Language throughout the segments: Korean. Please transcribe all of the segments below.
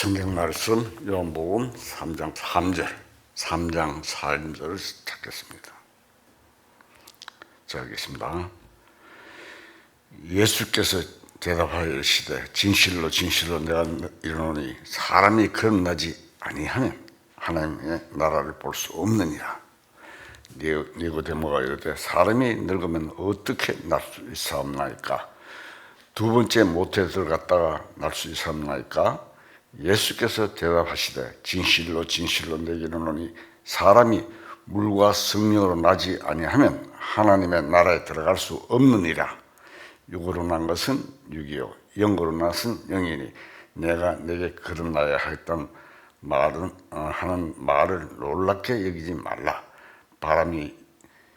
성경 말씀 요한복음 3장 3절, 3장 4절을 찾겠습니다. 자, 하겠습니다. 예수께서 대답하여 이르시되 진실로 진실로 내가 이르노니 사람이 거듭나지 아니하면 하나님의 나라를 볼 수 없느니라. 니고데모가 이르되 사람이 늙으면 어떻게 날 수 있사옵나이까? 두 번째 모태에 들어갔다가 날 수 있사옵나이까? 예수께서 대답하시되 진실로 진실로 내게 이르노니 사람이 물과 성령으로 나지 아니하면 하나님의 나라에 들어갈 수 없느니라. 육으로 난 것은 육이요 영으로 나선 영이니 내가 내게 거듭나야 하였던 하는 말을 놀랍게 여기지 말라. 바람이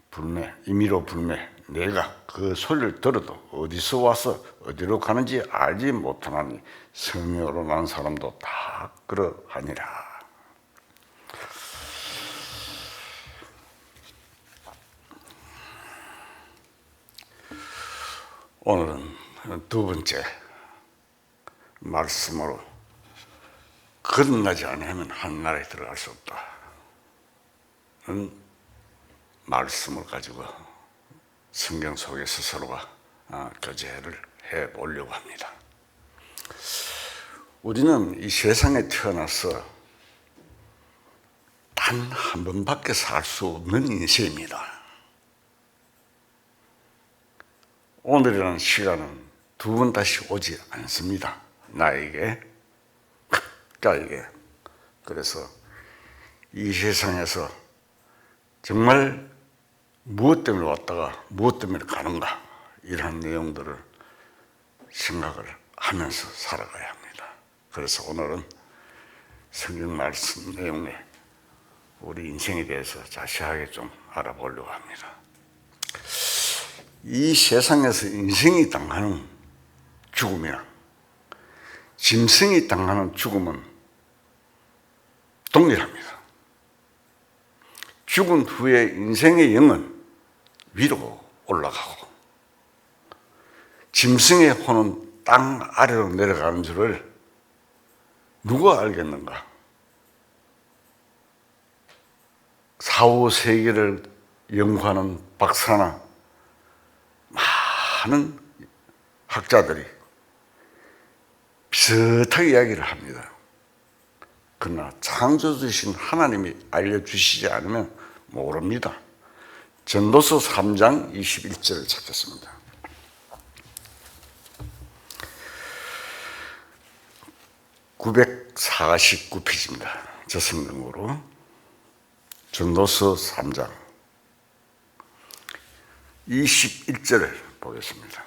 불매 임의로 불매 내가 그 소리를 들어도 어디서 와서 어디로 가는지 알지 못하나니 성령으로 난 사람도 다 그러하니라. 오늘은 두 번째 말씀으로 거듭나지 않으면 하나님나라에 들어갈 수 없다는 말씀을 가지고 성경 속에서 서로가 교제를 해보려고 합니다. 우리는 이 세상에 태어나서 단 한 번밖에 살 수 없는 인생입니다. 오늘이라는 시간은 두 번 다시 오지 않습니다. 나에게, 각자에게. 그래서 이 세상에서 정말 무엇 때문에 왔다가 무엇 때문에 가는가, 이런 내용들을 생각을 하면서 살아가야 합니다. 그래서 오늘은 성경 말씀 내용에 우리 인생에 대해서 자세하게 좀 알아보려고 합니다. 이 세상에서 인생이 당하는 죽음이랑 짐승이 당하는 죽음은 동일합니다. 죽은 후에 인생의 영은 위로 올라가고 짐승의 혼은 땅 아래로 내려가는 줄을 누가 알겠는가? 4, 5세기를 연구하는 박사나 많은 학자들이 비슷하게 이야기를 합니다. 그러나 창조주신 하나님이 알려주시지 않으면 모릅니다. 전도서 3장 21절을 찾겠습니다. (949페이지입니다) 저 성경으로 전도서 3장 21절을 보겠습니다.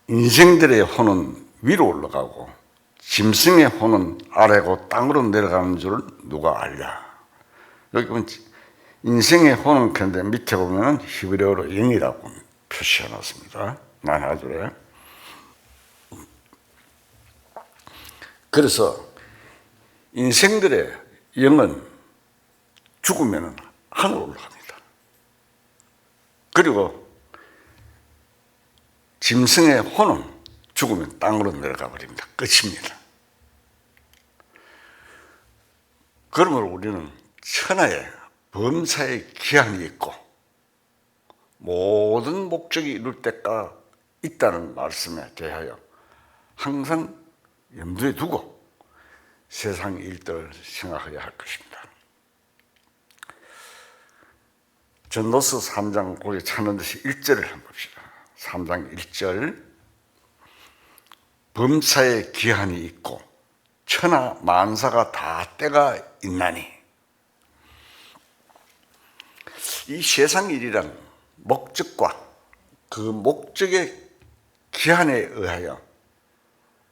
인생들의 혼은 위로 올라가고 짐승의 혼은 아래고 땅으로 내려가는 줄 누가 알랴. 여기 보면 인생의 혼은 그런데 밑에 보면 히브리어로 영이라고 표시해 놨습니다. 나눠줄래? 그래서 인생들의 영은 죽으면 하늘로 올라갑니다. 그리고 짐승의 혼은 죽으면 땅으로 내려가 버립니다. 끝입니다. 그러므로 우리는 천하에 범사의 기한이 있고 모든 목적이 이룰 때가 있다는 말씀에 대하여 항상 염두에 두고 세상 일들을 생각해야 할 것입니다. 전도서 3장 거기 찾는 듯이 1절을 한번 봅시다. 3장 1절 범사의 기한이 있고 천하 만사가 다 때가 있나니. 이 세상 일이란 목적과 그 목적의 기한에 의하여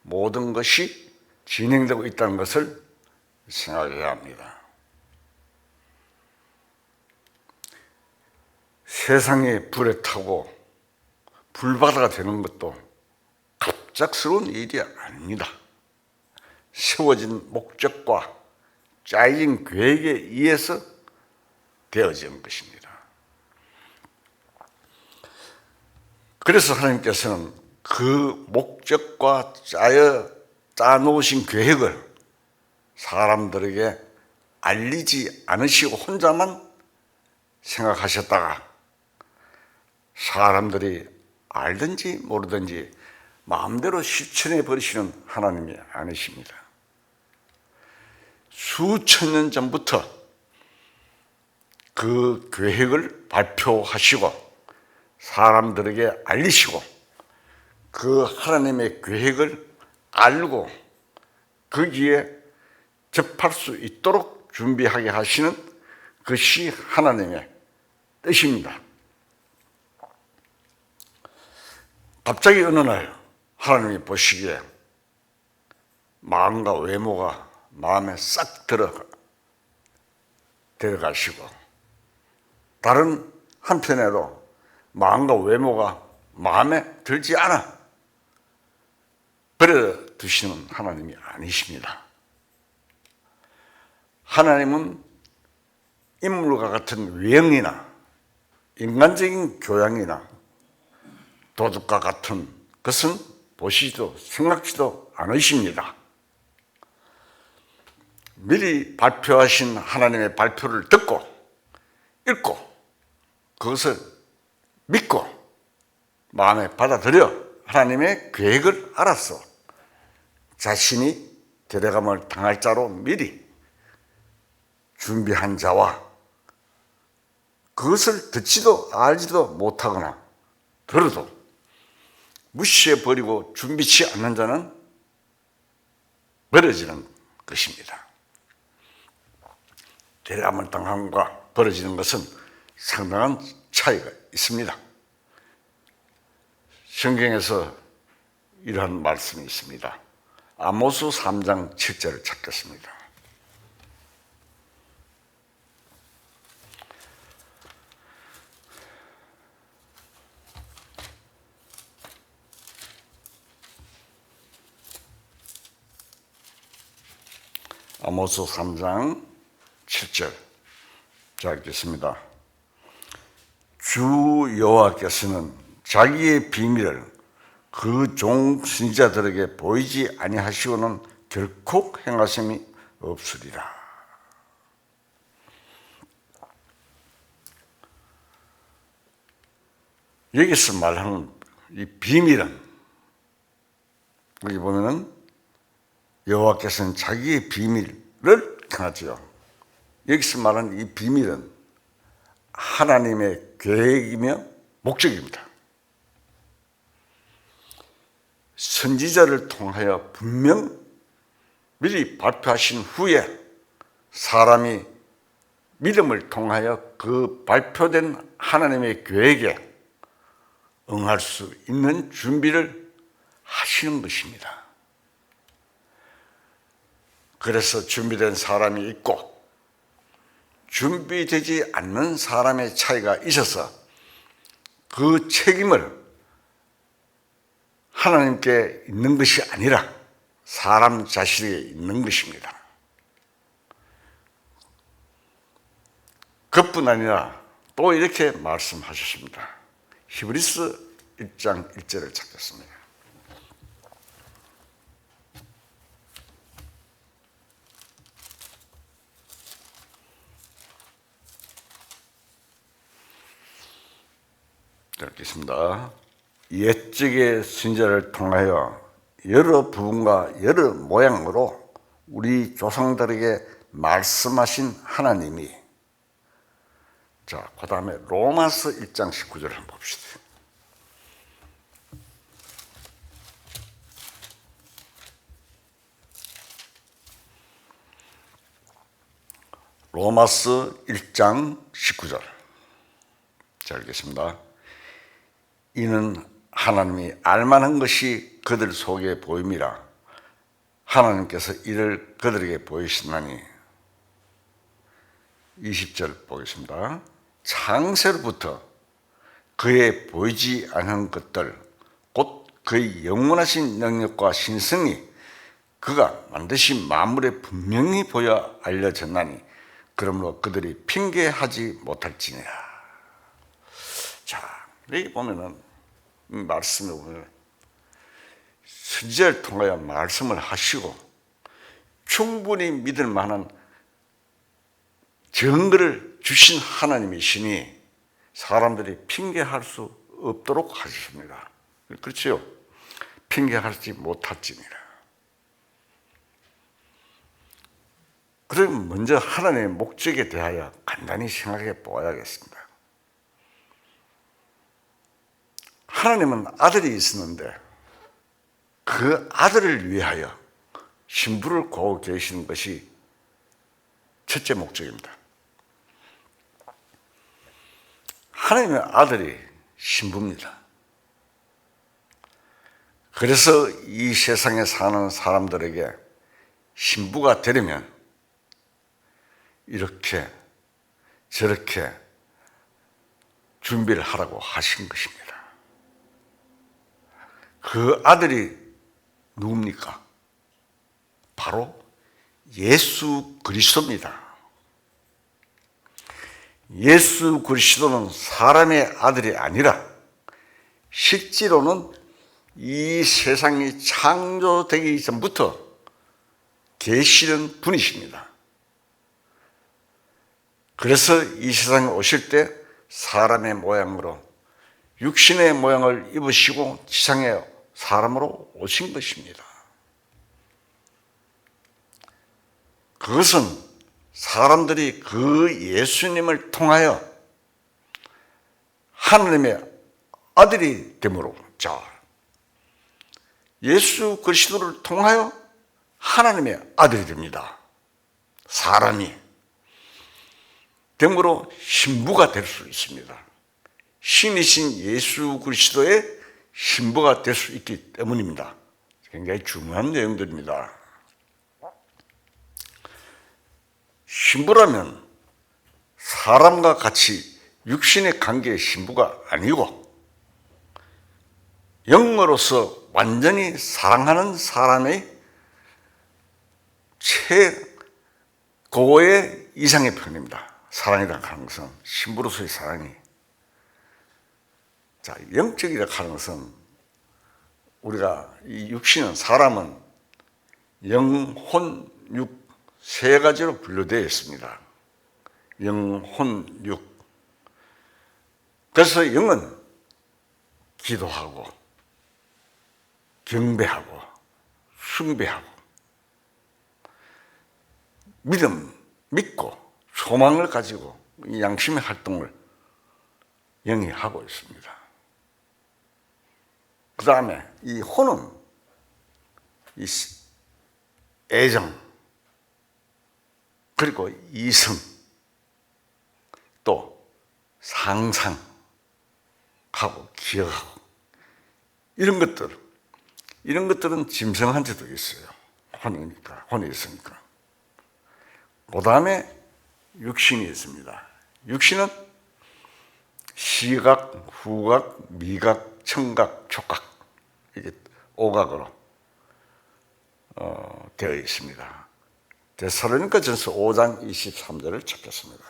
모든 것이 진행되고 있다는 것을 생각해야 합니다. 세상에 불에 타고 불바다가 되는 것도 갑작스러운 일이 아닙니다. 세워진 목적과 짜여진 계획에 의해서 되어진 것입니다. 그래서 하나님께서는 그 목적과 짜놓으신 계획을 사람들에게 알리지 않으시고 혼자만 생각하셨다가 사람들이 알든지 모르든지 마음대로 실천해 버리시는 하나님이 아니십니다. 수천 년 전부터 그 계획을 발표하시고 사람들에게 알리시고 그 하나님의 계획을 알고 거기에 접할 수 있도록 준비하게 하시는 것이 하나님의 뜻입니다. 갑자기 어느 날 하나님이 보시기에 마음과 외모가 마음에 싹 들어가시고 다른 한편에도 마음과 외모가 마음에 들지 않아 버려두시는 하나님이 아니십니다. 하나님은 인물과 같은 외형이나 인간적인 교양이나 도덕과 같은 것은 보시지도 생각지도 않으십니다. 미리 발표하신 하나님의 발표를 듣고 읽고 그것을 믿고 마음에 받아들여 하나님의 계획을 알아서 자신이 데려감을 당할 자로 미리 준비한 자와 그것을 듣지도 알지도 못하거나 들어도 무시해버리고 준비치 않는 자는 버려지는 것입니다. 데려감을 당함과 버려지는 것은 상당한 차이가 있습니다. 성경에서 이러한 말씀이 있습니다. 아모스 3장 7절을 찾겠습니다. 아모스 3장 7절 자 읽겠습니다. 주 여호와께서는 자기의 비밀을 그 종 선지자들에게 보이지 아니하시고는 결코 행하심이 없으리라. 여기서 말하는 이 비밀은 여기 보면은 여호와께서는 자기의 비밀을 행하지요. 여기서 말하는 이 비밀은 하나님의 계획이며 목적입니다. 선지자를 통하여 분명 미리 발표하신 후에 사람이 믿음을 통하여 그 발표된 하나님의 계획에 응할 수 있는 준비를 하시는 것입니다. 그래서 준비된 사람이 있고 준비되지 않는 사람의 차이가 있어서 그 책임을 하나님께 있는 것이 아니라 사람 자신에게 있는 것입니다. 그뿐 아니라 또 이렇게 말씀하셨습니다. 히브리서 1장 1절을 찾겠습니다. 읽겠습니다. 옛적의 선지자를 통하여 여러 부분과 여러 모양으로 우리 조상들에게 말씀하신 하나님이 자, 그 다음에 로마서 1장 19절을 한번 봅시다. 로마서 1장 19절 자, 읽겠습니다. 이는 하나님이 알만한 것이 그들 속에 보임이라 하나님께서 이를 그들에게 보이시나니 20절 보겠습니다. 창세로부터 그의 보이지 않은 것들 곧 그의 영원하신 능력과 신성이 그가 만드신 만물에 분명히 보여 알려졌나니 그러므로 그들이 핑계하지 못할지니라. 자, 여기 보면은 말씀에 보면 선지자를 통하여 말씀을 하시고 충분히 믿을 만한 증거를 주신 하나님이시니 사람들이 핑계할 수 없도록 하셨습니다. 그렇죠? 핑계하지 못할지니라. 그럼 먼저 하나님의 목적에 대하여 간단히 생각해 보아야겠습니다. 하나님은 아들이 있었는데 그 아들을 위하여 신부를 구하고 계시는 것이 첫째 목적입니다. 하나님의 아들이 신부입니다. 그래서 이 세상에 사는 사람들에게 신부가 되려면 이렇게 저렇게 준비를 하라고 하신 것입니다. 그 아들이 누굽니까? 바로 예수 그리스도입니다. 예수 그리스도는 사람의 아들이 아니라 실제로는 이 세상이 창조되기 전부터 계시는 분이십니다. 그래서 이 세상에 오실 때 사람의 모양으로 육신의 모양을 입으시고 지상에 사람으로 오신 것입니다. 그것은 사람들이 그 예수님을 통하여 하나님의 아들이 됨으로, 자, 예수 그리스도를 통하여 하나님의 아들이 됩니다. 사람이 됨으로 신부가 될 수 있습니다. 신이신 예수 그리스도의 신부가 될 수 있기 때문입니다. 굉장히 중요한 내용들입니다. 신부라면 사람과 같이 육신의 관계의 신부가 아니고 영으로서 완전히 사랑하는 사람의 최고의 이상의 표현입니다. 사랑이라고 하는 것은 신부로서의 사랑이. 자, 영적이라고 하는 것은 우리가 이 육신은 사람은 영, 혼, 육 세 가지로 분류되어 있습니다. 영, 혼, 육. 그래서 영은 기도하고 경배하고 숭배하고 믿고 소망을 가지고 양심의 활동을 영이 하고 있습니다. 그 다음에 이 혼은 이 애정 그리고 이성 또 상상하고 기억하고 이런 것들은 짐승한테도 있어요. 혼이 있으니까. 그 다음에 육신이 있습니다. 육신은 시각, 후각, 미각, 청각, 촉각 이게 오각으로 되어 있습니다. 데살로니가전서 5장 23절을 찾겠습니다.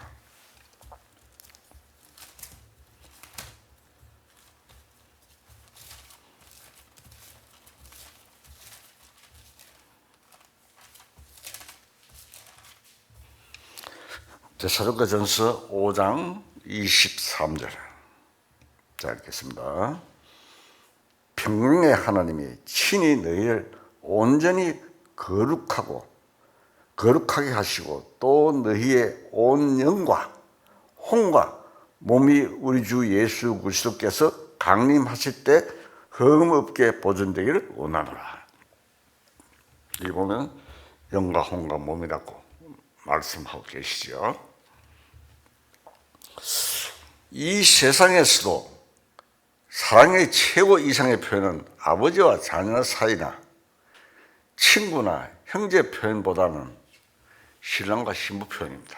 데살로니가전서 5장 23절. 자, 읽겠습니다. 평강의 하나님이 친히 너희를 온전히 거룩하게 하시고 또 너희의 온 영과 혼과 몸이 우리 주 예수 그리스도께서 강림하실 때 흠 없게 보존되기를 원하노라. 여기 보면 영과 혼과 몸이라고 말씀하고 계시죠. 이 세상에서도 사랑의 최고 이상의 표현은 아버지와 자녀 사이나 친구나 형제 표현보다는 신랑과 신부 표현입니다.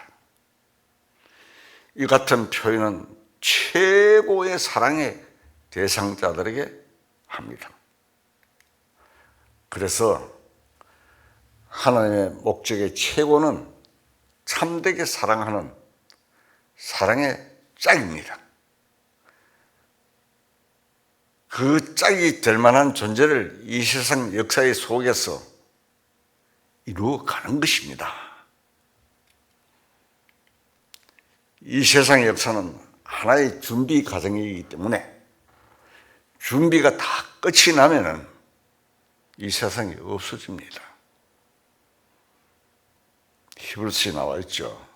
이 같은 표현은 최고의 사랑의 대상자들에게 합니다. 그래서 하나님의 목적의 최고는 참되게 사랑하는 사랑의 짝입니다. 그 짝이 될 만한 존재를 이 세상 역사의 속에서 이루어가는 것입니다. 이 세상의 역사는 하나의 준비 과정이기 때문에 준비가 다 끝이 나면은 이 세상이 없어집니다. 히브리서에 나와 있죠.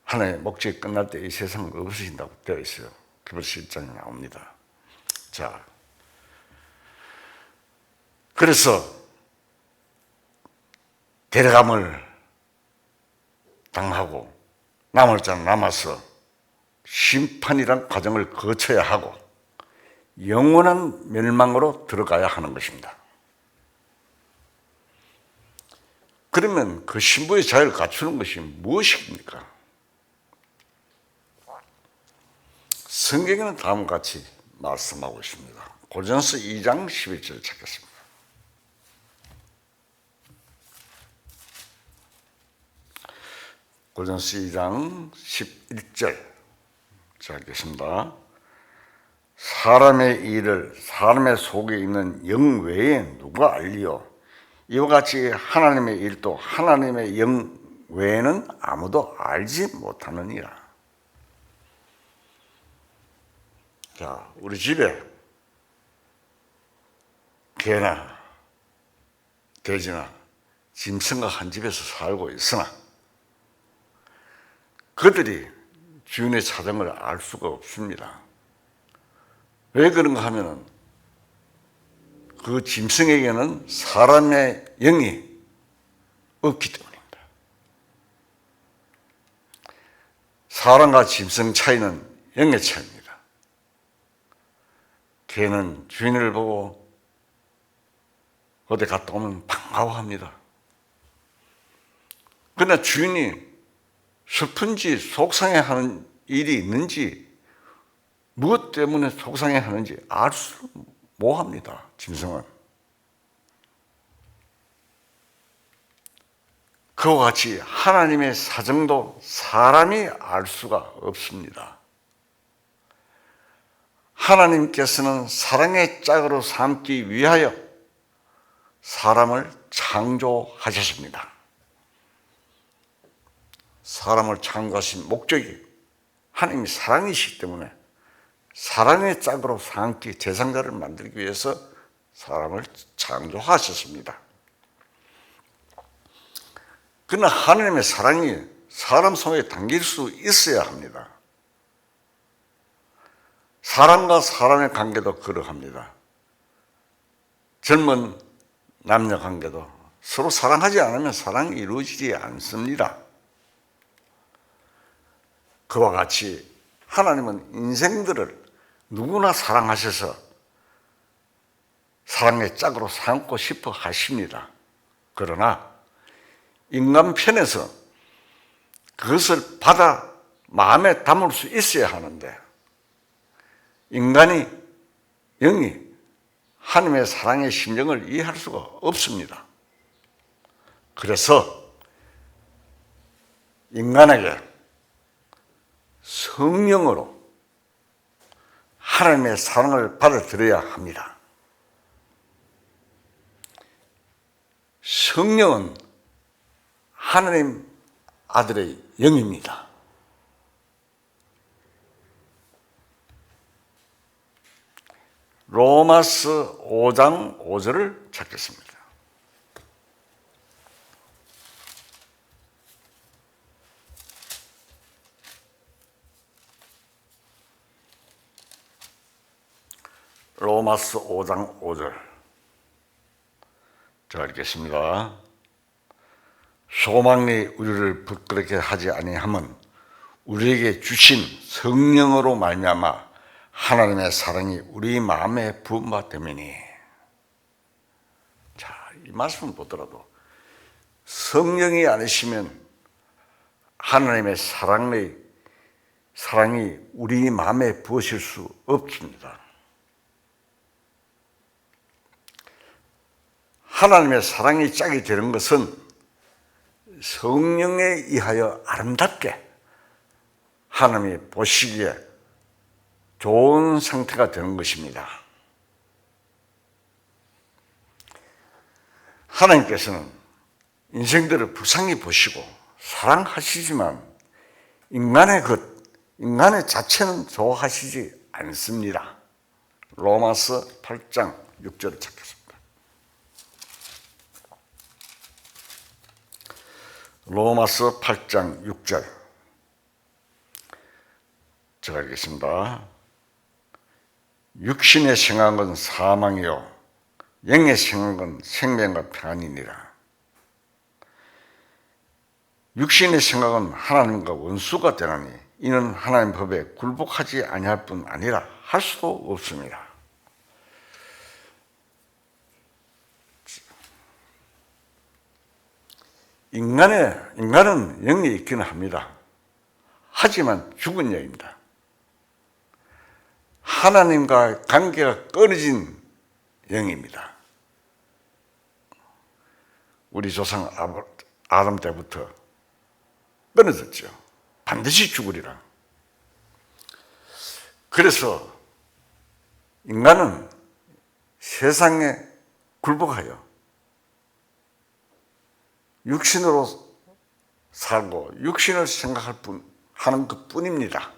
하나님의 목적이 끝날 때 이 세상은 없어진다고 되어 있어요. 히브리서 1장에 나옵니다. 자, 그래서 데려감을 당하고 남을 자는 남아서 심판이란 과정을 거쳐야 하고 영원한 멸망으로 들어가야 하는 것입니다. 그러면 그 신부의 자유를 갖추는 것이 무엇입니까? 성경에는 다음과 같이 말씀하고 있습니다. 고린도서 2장 11절을 찾겠습니다. 고린도서 2장 11절 찾겠습니다. 사람의 일을 사람의 속에 있는 영 외에 누가 알리요? 이와 같이 하나님의 일도 하나님의 영 외에는 아무도 알지 못하느니라. 자, 우리 집에 개나 돼지나 짐승과 한 집에서 살고 있으나 그들이 주인의 사정을 알 수가 없습니다. 왜 그런가 하면은 그 짐승에게는 사람의 영이 없기 때문입니다. 사람과 짐승 차이는 영의 차이입니다. 개는 주인을 보고 어디 갔다 오면 반가워합니다. 그러나 주인이 슬픈지 속상해하는 일이 있는지 무엇 때문에 속상해하는지 알 수 못합니다. 짐승은. 그와 같이 하나님의 사정도 사람이 알 수가 없습니다. 하나님께서는 사랑의 짝으로 삼기 위하여 사람을 창조하셨습니다. 사람을 창조하신 목적이 하나님이 사랑이시기 때문에 사랑의 짝으로 삼기 대상자를 만들기 위해서 사람을 창조하셨습니다. 그러나 하나님의 사랑이 사람 속에 담길 수 있어야 합니다. 사람과 사람의 관계도 그러합니다. 젊은 남녀 관계도 서로 사랑하지 않으면 사랑이 이루어지지 않습니다. 그와 같이 하나님은 인생들을 누구나 사랑하셔서 사랑의 짝으로 삼고 싶어 하십니다. 그러나 인간 편에서 그것을 받아 마음에 담을 수 있어야 하는데 인간이 영이 하나님의 사랑의 심정을 이해할 수가 없습니다. 그래서 인간에게 성령으로 하나님의 사랑을 받아들여야 합니다. 성령은 하나님 아들의 영입니다. 로마서 5장 5절을 찾겠습니다. 로마서 5장 5절 제가 읽겠습니다. 소망이 우리를 부끄럽게 하지 아니함은 우리에게 주신 성령으로 말미암아 하나님의 사랑이 우리 마음에 부은 때문이니. 자, 이 말씀을 보더라도 성령이 아니시면 하나님의 사랑이 우리 마음에 부으실 수 없습니다. 하나님의 사랑이 짝이 되는 것은 성령에 의하여 아름답게 하나님이 보시기에 좋은 상태가 되는 것입니다. 하나님께서는 인생들을 불쌍히 보시고 사랑하시지만 인간의 인간의 자체는 좋아하시지 않습니다. 로마서 8장 6절을 찾겠습니다. 로마서 8장 6절 제가 읽겠습니다. 육신의 생각은 사망이요 영의 생각은 생명과 평안이니라. 육신의 생각은 하나님과 원수가 되나니 이는 하나님 법에 굴복하지 아니할 뿐 아니라 할 수도 없습니다. 인간은 영이 있기는 합니다. 하지만 죽은 영입니다. 하나님과 관계가 끊어진 영입니다. 우리 조상 아담 때부터 끊어졌죠. 반드시 죽으리라. 그래서 인간은 세상에 굴복하여 육신으로 살고 육신을 하는 것 뿐입니다.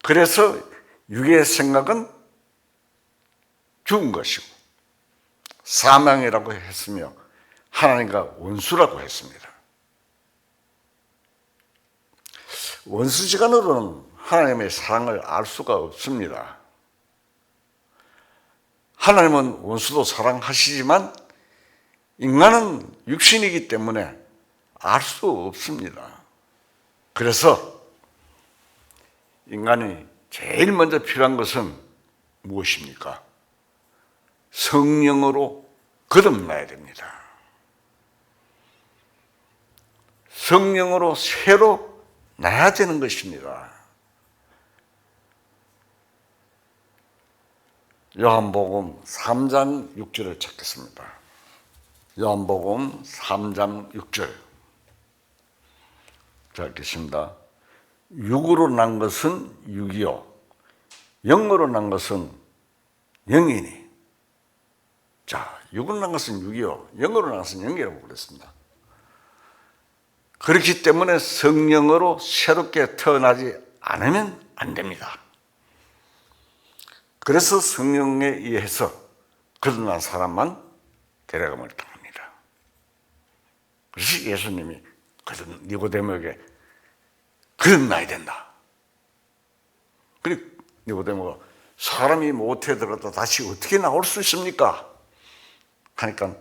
그래서 육의 생각은 죽은 것이고 사망이라고 했으며 하나님과 원수라고 했습니다. 원수지간으로는 하나님의 사랑을 알 수가 없습니다. 하나님은 원수도 사랑하시지만 인간은 육신이기 때문에 알 수 없습니다. 그래서 인간이 제일 먼저 필요한 것은 무엇입니까? 성령으로 거듭나야 됩니다. 성령으로 새로 나야 되는 것입니다. 요한복음 3장 6절을 찾겠습니다. 요한복음 3장 6절. 자, 읽겠습니다. 육으로 난 것은 육이요 영으로 난 것은 영이니. 자, 육으로 난 것은 육이요 영으로 난 것은 영이라고 그랬습니다. 그렇기 때문에 성령으로 새롭게 태어나지 않으면 안 됩니다. 그래서 성령에 의해서 거듭난 사람만 데려감을 당합니다. 그래서 예수님이 니고데모에게 거듭나야 된다. 그리고 니고데모가 사람이 모태에 들어갔다 다시 어떻게 나올 수 있습니까? 하니까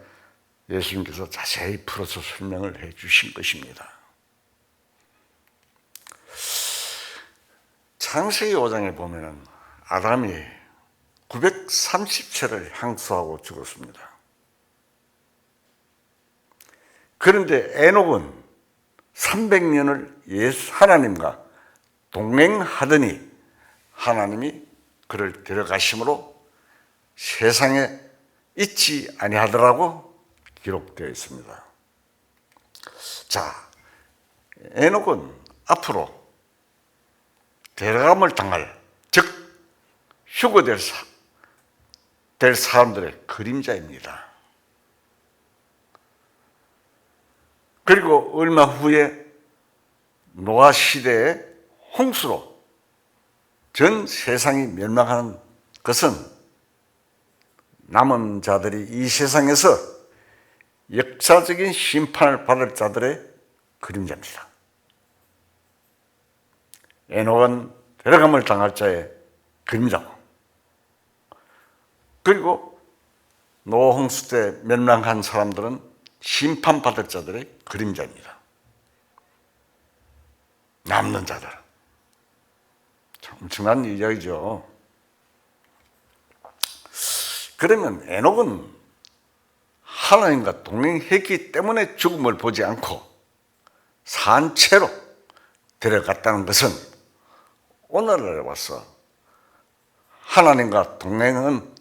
예수님께서 자세히 풀어서 설명을 해 주신 것입니다. 창세기 5장에 보면은 아담이 930세를 향수하고 죽었습니다. 그런데 에녹은 300년을 하나님과 동행하더니 하나님이 그를 데려가심으로 세상에 있지 아니하더라고 기록되어 있습니다. 자, 에녹은 앞으로 데려감을 당할, 즉 휴거될 사람들의 그림자입니다. 그리고 얼마 후에 노아 시대의 홍수로 전 세상이 멸망하는 것은 남은 자들이 이 세상에서 역사적인 심판을 받을 자들의 그림자입니다. 에녹은 데려감을 당할 자의 그림자고, 그리고 노아 홍수 때 멸망한 사람들은 심판받을 자들의 그림자입니다. 남는 자들. 참 엄청난 이야기죠. 그러면 에녹은 하나님과 동행했기 때문에 죽음을 보지 않고 산 채로 데려갔다는 것은 오늘날에 와서 하나님과 동행은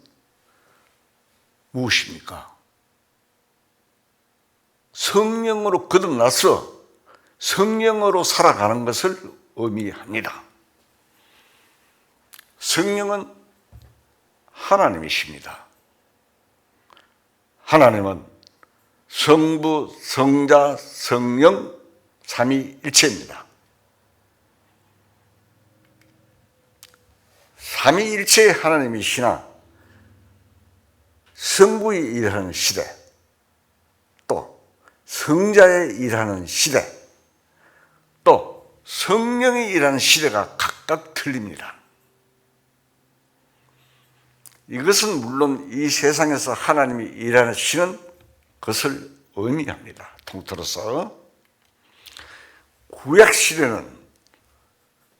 무엇입니까? 성령으로 거듭나서 성령으로 살아가는 것을 의미합니다. 성령은 하나님이십니다. 하나님은 성부, 성자, 성령, 삼위일체입니다. 삼위일체의 하나님이시나 성부의 일하는 시대, 또 성자의 일하는 시대, 또 성령의 일하는 시대가 각각 틀립니다. 이것은 물론 이 세상에서 하나님이 일하시는 것을 의미합니다. 통틀어서 구약 시대는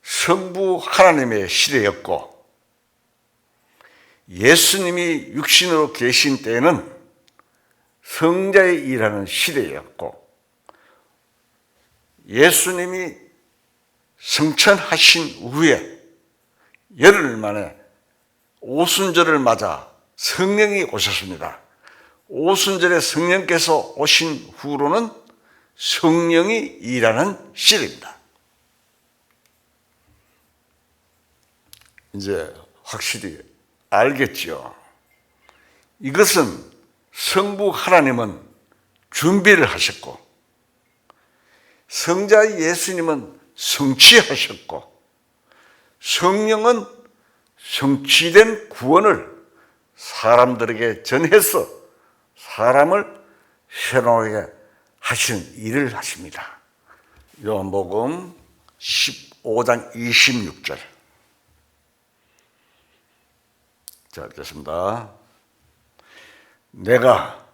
성부 하나님의 시대였고, 예수님이 육신으로 계신 때에는 성자의 일하는 시대였고, 예수님이 성천하신 후에 열흘 만에 오순절을 맞아 성령이 오셨습니다. 오순절에 성령께서 오신 후로는 성령이 일하는 시대입니다. 이제 확실히 알겠죠. 이것은 성부 하나님은 준비를 하셨고, 성자 예수님은 성취하셨고, 성령은 성취된 구원을 사람들에게 전해서 사람을 새롭게 하시는 일을 하십니다. 요한복음 15장 26절. 자, 읽겠습니다. 내가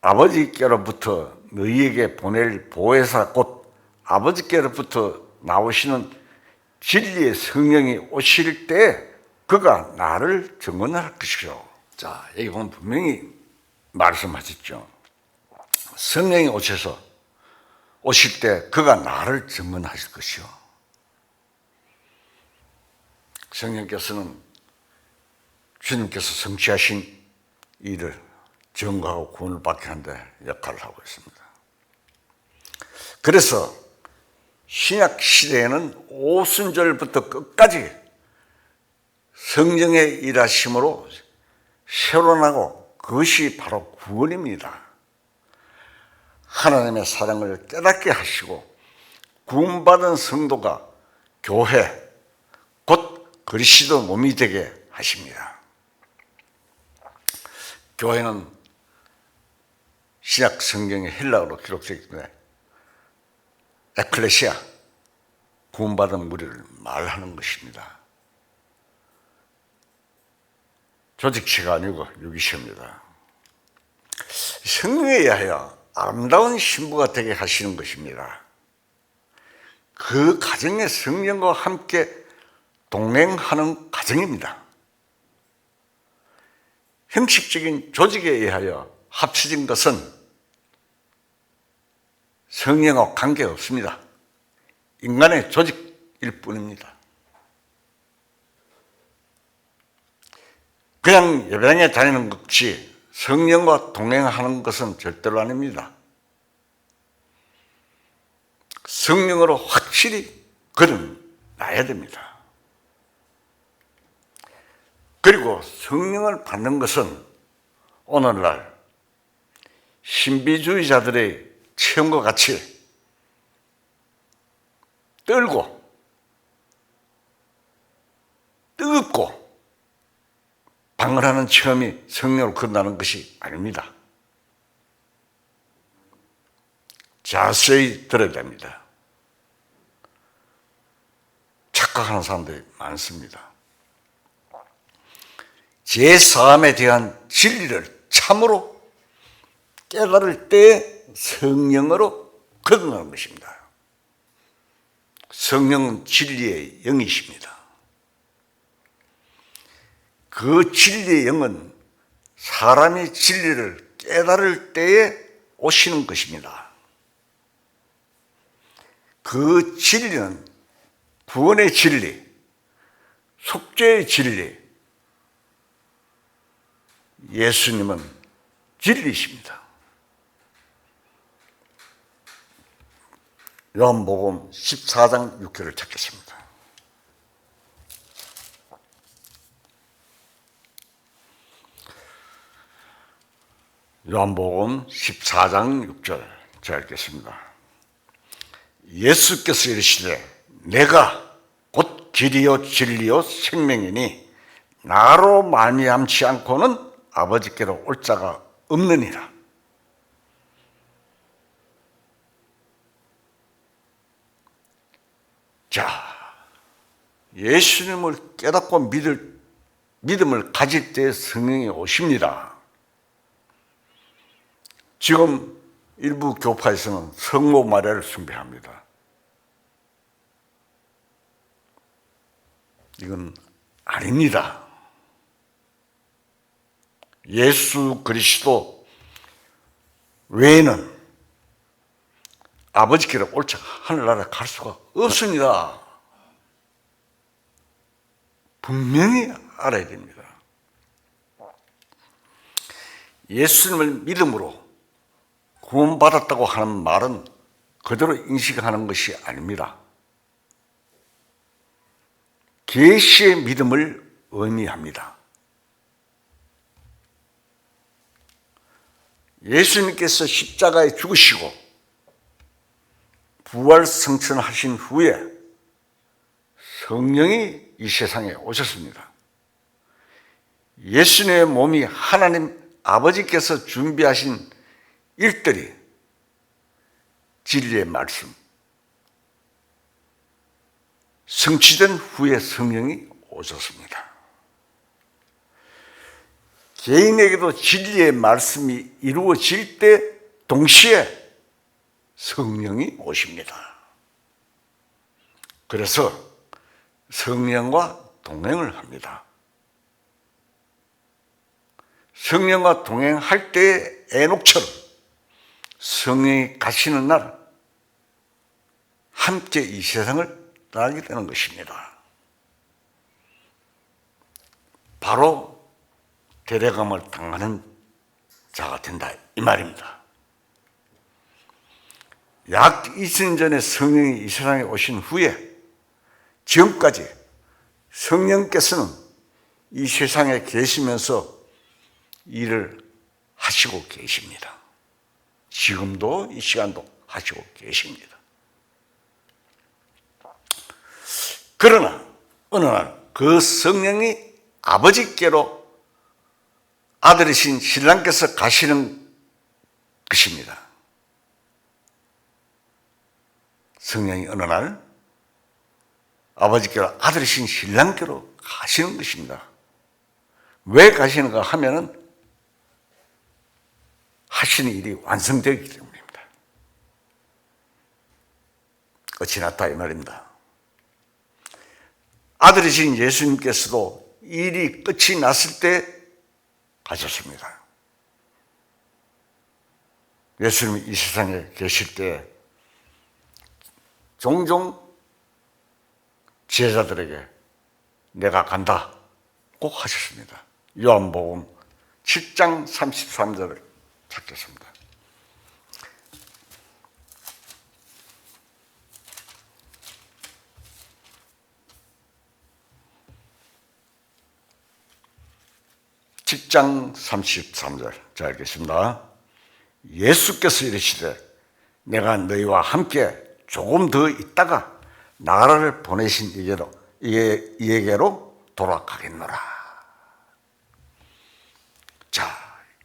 아버지께로부터 너희에게 보낼 보혜사 곧 아버지께로부터 나오시는 진리의 성령이 오실 때 그가 나를 증언할 것이요. 자, 여기 보면 분명히 말씀하셨죠. 성령이 오실 때 그가 나를 증언하실 것이요. 성령께서는 주님께서 성취하신 일을 증거하고 구원을 받게 하는데 역할을 하고 있습니다. 그래서 신약 시대에는 오순절부터 끝까지 성령의 일하심으로 새로나고 그것이 바로 구원입니다. 하나님의 사랑을 깨닫게 하시고 구원받은 성도가 교회, 곧 그리스도 몸이 되게 하십니다. 교회는 신약 성경의 헬라어로 기록되어 있기 때문에 에클레시아, 구원받은 무리를 말하는 것입니다. 조직체가 아니고 유기체입니다. 성령에 의하여 아름다운 신부가 되게 하시는 것입니다. 그 가정의 성령과 함께 동행하는 가정입니다. 형식적인 조직에 의하여 합쳐진 것은 성령과 관계없습니다. 인간의 조직일 뿐입니다. 그냥 예배당에 다니는 것이 성령과 동행하는 것은 절대로 아닙니다. 성령으로 확실히 거듭나야 됩니다. 그리고 성령을 받는 것은 오늘날 신비주의자들의 체험과 같이 떨고 뜨겁고 방언하는 체험이 성령으로 거듭나는 것이 아닙니다. 자세히 들어야 됩니다. 착각하는 사람들이 많습니다. 제4함에 대한 진리를 참으로 깨달을 때 성령으로 거듭나는 것입니다. 성령은 진리의 영이십니다. 그 진리의 영은 사람이 진리를 깨달을 때에 오시는 것입니다. 그 진리는 구원의 진리, 속죄의 진리, 예수님은 진리이십니다. 요한복음 14장 6절을 찾겠습니다. 요한복음 14장 6절 제가 읽겠습니다. 예수께서 이르시되 내가 곧 길이요 진리요 생명이니 나로 말미암지 않고는 아버지께로 올 자가 없느니라. 자, 예수님을 깨닫고 믿음을 가질 때 성령이 오십니다. 지금 일부 교파에서는 성모 마리아를 숭배합니다. 이건 아닙니다. 예수 그리스도 외에는 아버지께로 올 자가 하늘나라에 갈 수가 없습니다. 분명히 알아야 됩니다. 예수님을 믿음으로 구원받았다고 하는 말은 그대로 인식하는 것이 아닙니다. 계시의 믿음을 의미합니다. 예수님께서 십자가에 죽으시고 부활 승천하신 후에 성령이 이 세상에 오셨습니다. 예수님의 몸이 하나님 아버지께서 준비하신 일들이 진리의 말씀, 성취된 후에 성령이 오셨습니다. 개인에게도 진리의 말씀이 이루어질 때 동시에 성령이 오십니다. 그래서 성령과 동행을 합니다. 성령과 동행할 때 에녹처럼 성령이 가시는 날 함께 이 세상을 떠나게 되는 것입니다. 바로 데려감을 당하는 자가 된다 이 말입니다. 약 2000년 전에 성령이 이 세상에 오신 후에 지금까지 성령께서는 이 세상에 계시면서 일을 하시고 계십니다. 지금도 이 시간도 하시고 계십니다. 그러나 어느 날 그 성령이 아버지께로 아들이신 신랑께서 가시는 것입니다. 성령이 어느 날 아버지께로 아들이신 신랑께로 가시는 것입니다. 왜 가시는가 하면은 하시는 일이 완성되기 때문입니다. 끝이 났다 이 말입니다. 아들이신 예수님께서도 일이 끝이 났을 때 가셨습니다. 예수님이 이 세상에 계실 때 종종 제자들에게 내가 간다 꼭 하셨습니다. 요한복음 7장 33절을 찾겠습니다. 장 33절 자 읽겠습니다. 예수께서 이르시되 내가 너희와 함께 조금 더 있다가 나라를 보내신 이에게로 돌아가겠노라. 자,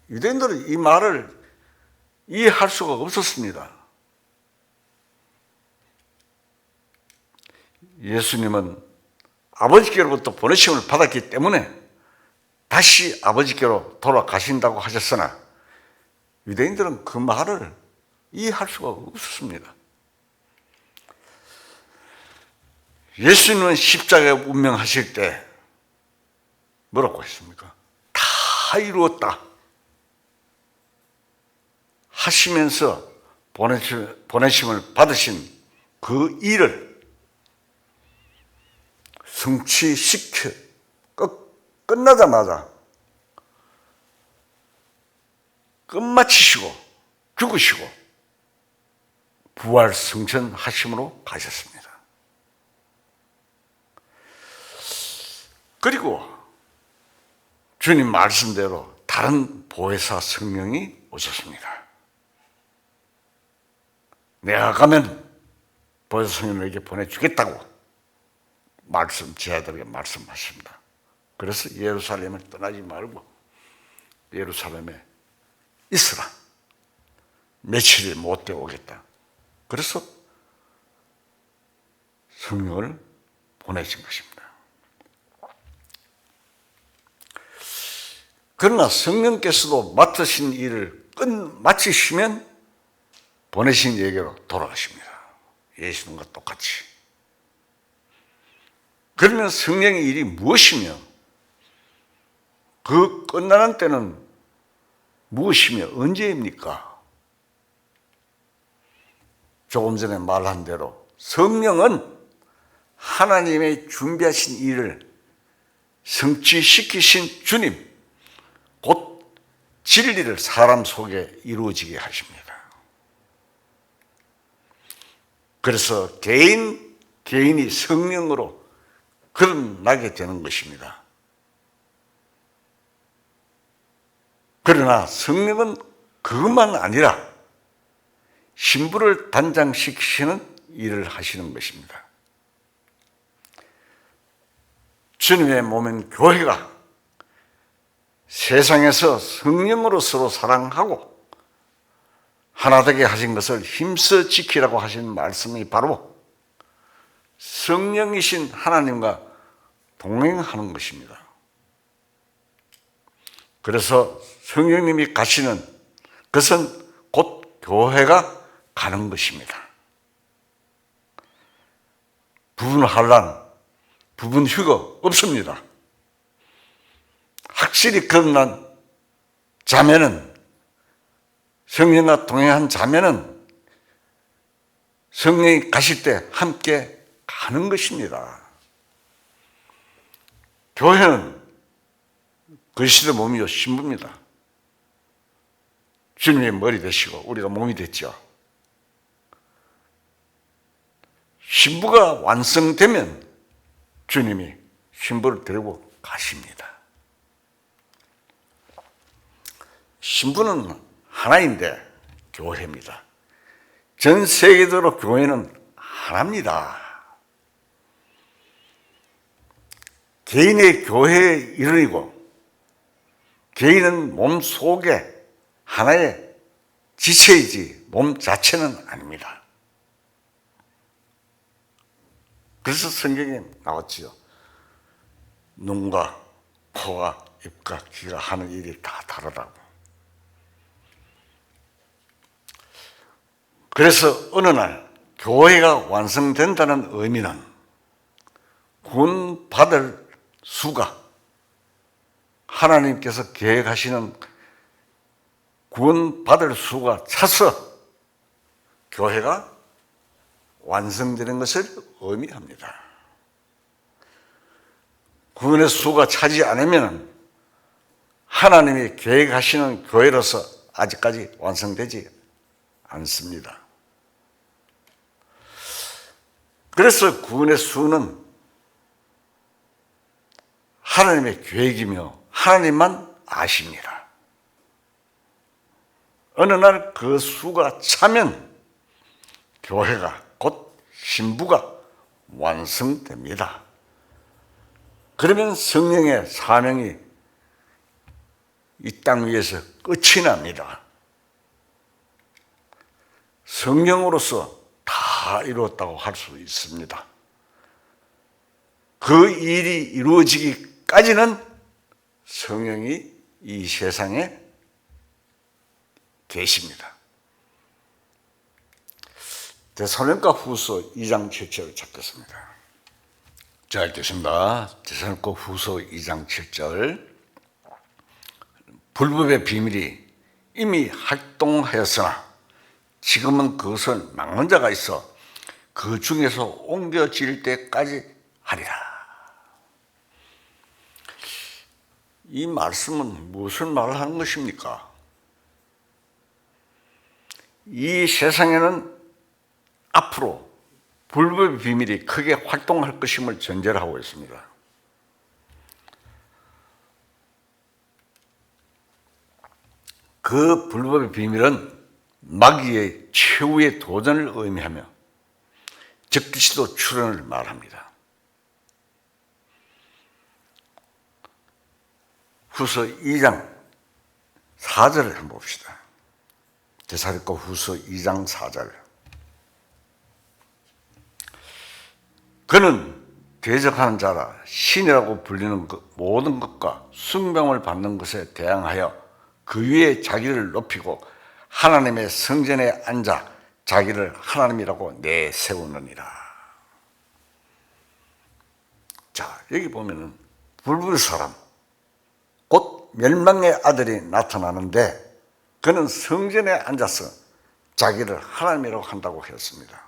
유대인들은 이 말을 이해할 수가 없었습니다. 예수님은 아버지께로부터 보내심을 받았기 때문에 다시 아버지께로 돌아가신다고 하셨으나 유대인들은 그 말을 이해할 수가 없었습니다. 예수님은 십자가에 운명하실 때 뭐라고 했습니까? 다 이루었다 하시면서 보내심을 받으신 그 일을 성취시켜 끝나자마자 끝마치시고 죽으시고 부활 승천하심으로 가셨습니다. 그리고 주님 말씀대로 다 다른 보혜사 성령이 오셨습니다. 내가 가면 보혜사 성령에게 보내주겠다고 제자들에게 말씀하십니다. 그래서 예루살렘을 떠나지 말고 예루살렘에 있으라. 며칠이 못 되어 오겠다. 그래서 성령을 보내신 것입니다. 그러나 성령께서도 맡으신 일을 마치시면 보내신 얘기로 돌아가십니다. 예수님과 똑같이. 그러면 성령의 일이 무엇이며 그 끝나는 때는 무엇이며 언제입니까? 조금 전에 말한 대로 성령은 하나님의 준비하신 일을 성취시키신 주님, 곧 진리를 사람 속에 이루어지게 하십니다. 그래서 개인이 성령으로 거듭나게 되는 것입니다. 그러나 성령은 그것만 아니라 신부를 단장시키시는 일을 하시는 것입니다. 주님의 몸인 교회가 세상에서 성령으로 서로 사랑하고 하나 되게 하신 것을 힘써 지키라고 하신 말씀이 바로 성령이신 하나님과 동행하는 것입니다. 그래서 성령님이 가시는 것은 곧 교회가 가는 것입니다. 부분 환란, 부분 휴거 없습니다. 확실히 거듭난 자매는, 성령과 동행한 자매는 성령이 가실 때 함께 가는 것입니다. 교회는 그리스도 몸이요 신부입니다. 주님의 머리 되시고 우리가 몸이 됐죠. 신부가 완성되면 주님이 신부를 데리고 가십니다. 신부는 하나인데 교회입니다. 전 세계적으로 교회는 하나입니다. 개인의 교회의 일원이고 개인은 몸 속에 하나의 지체이지 몸 자체는 아닙니다. 그래서 성경에 나왔지요. 눈과 코와 입과 귀가 하는 일이 다 다르다고. 그래서 어느 날 교회가 완성된다는 의미는 구원받을 수가, 하나님께서 계획하시는 구원받을 수가 차서 교회가 완성되는 것을 의미합니다. 구원의 수가 차지 않으면 하나님이 계획하시는 교회로서 아직까지 완성되지 않습니다. 그래서 구원의 수는 하나님의 계획이며 하나님만 아십니다. 어느 날 그 수가 차면 교회가 곧 신부가 완성됩니다. 그러면 성령의 사명이 이 땅 위에서 끝이 납니다. 성령으로서 다 이루었다고 할 수 있습니다. 그 일이 이루어지기까지는 성령이 이 세상에 계십니다. 데살로니가 후서 2장 7절을 찾겠습니다. 자, 읽겠습니다. 데살로니가 후서 2장 7절. 불법의 비밀이 이미 활동하였으나 지금은 그것을 막는 자가 있어 그 중에서 옮겨질 때까지 하리라. 이 말씀은 무엇을 말하는 것입니까? 이 세상에는 앞으로 불법의 비밀이 크게 활동할 것임을 전제를 하고 있습니다. 그 불법의 비밀은 마귀의 최후의 도전을 의미하며 적그리스도 출현을 말합니다. 후서 2장 4절을 한번 봅시다. 데살로니가 후서 2장 4절. 그는 대적하는 자라 신이라고 불리는 모든 것과 숭배를 받는 것에 대항하여 그 위에 자기를 높이고 하나님의 성전에 앉아 자기를 하나님이라고 내세우느니라. 자, 여기 보면은 불법의 사람, 곧 멸망의 아들이 나타나는데 그는 성전에 앉아서 자기를 하나님이라고 한다고 했습니다.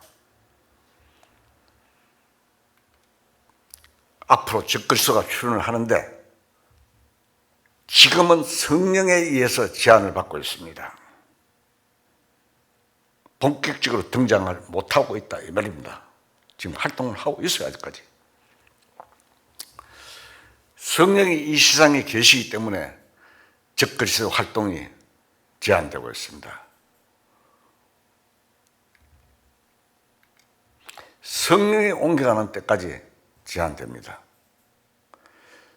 앞으로 적그리스도가 출현을 하는데 지금은 성령에 의해서 제한을 받고 있습니다. 본격적으로 등장을 못하고 있다 이 말입니다. 지금 활동을 하고 있어요. 아직까지. 성령이 이 세상에 계시기 때문에 적그리스도 활동이 제한되고 있습니다. 성령이 옮겨가는 때까지 제한됩니다.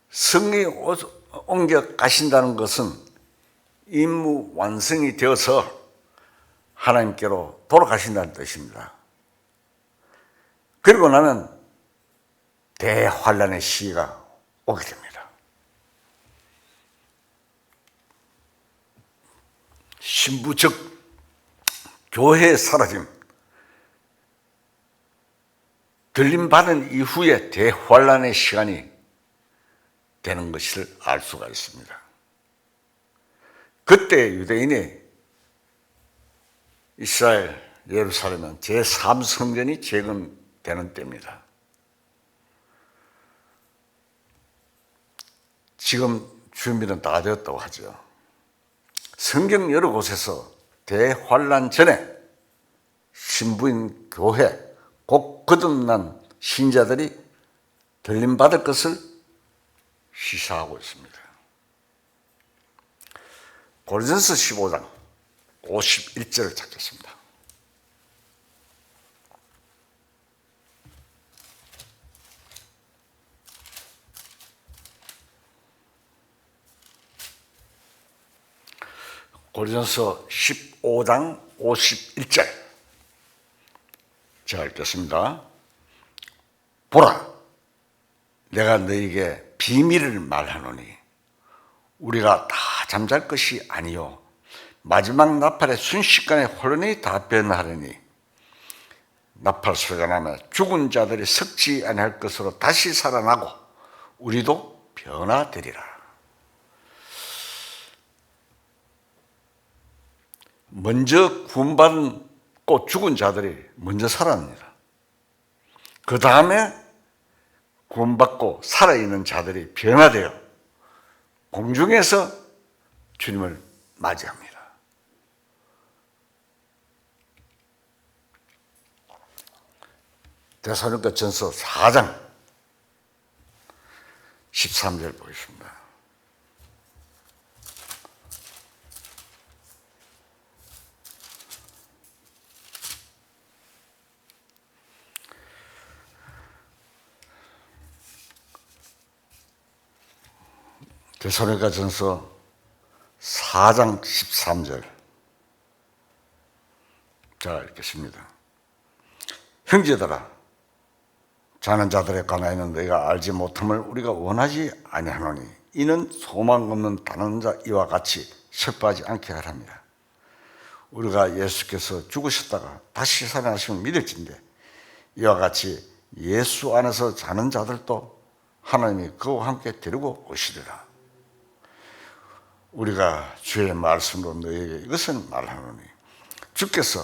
성령이 옮겨가신다는 것은 임무 완성이 되어서 하나님께로 돌아가신다는 뜻입니다. 그리고 나면 대환란의 시기가 오게 됩니다. 신부 즉 교회의 사라짐, 들림받은 이후에 대환란의 시간이 되는 것을 알 수가 있습니다. 그때 유대인이 이스라엘 예루살렘은 제3성전이 재건되는 때입니다. 지금 준비는 다 되었다고 하죠. 성경 여러 곳에서 대환란 전에 신부인 교회, 곧 거듭난 신자들이 들림받을 것을 시사하고 있습니다. 고린도전서 15장 51절을 찾겠습니다. 고린도전서 15장 51절 제가 읽겠습니다. 보라, 내가 너에게 비밀을 말하노니 우리가 다 잠잘 것이 아니요 마지막 나팔의 순식간에 혼란이 다 변하려니 나팔 소리가 나면 죽은 자들이 썩지 아니할 것으로 다시 살아나고 우리도 변화되리라. 먼저 구원받고 죽은 자들이 먼저 살아납니다. 그 다음에 구원받고 살아있는 자들이 변화되어 공중에서 주님을 맞이합니다. 데살로니가 전서 4장 13절 보겠습니다. 데살로니가 전서 4장 13절 자 읽겠습니다. 형제들아, 자는 자들에 관하여는 너희가 알지 못함을 우리가 원하지 아니하노니 이는 소망 없는 다른 자 이와 같이 슬퍼하지 않게 하랍니다. 우리가 예수께서 죽으셨다가 다시 살아나심을 믿을진데 이와 같이 예수 안에서 자는 자들도 하나님이 그와 함께 데리고 오시리라. 우리가 주의 말씀으로 너희에게 이것을 말하노니 주께서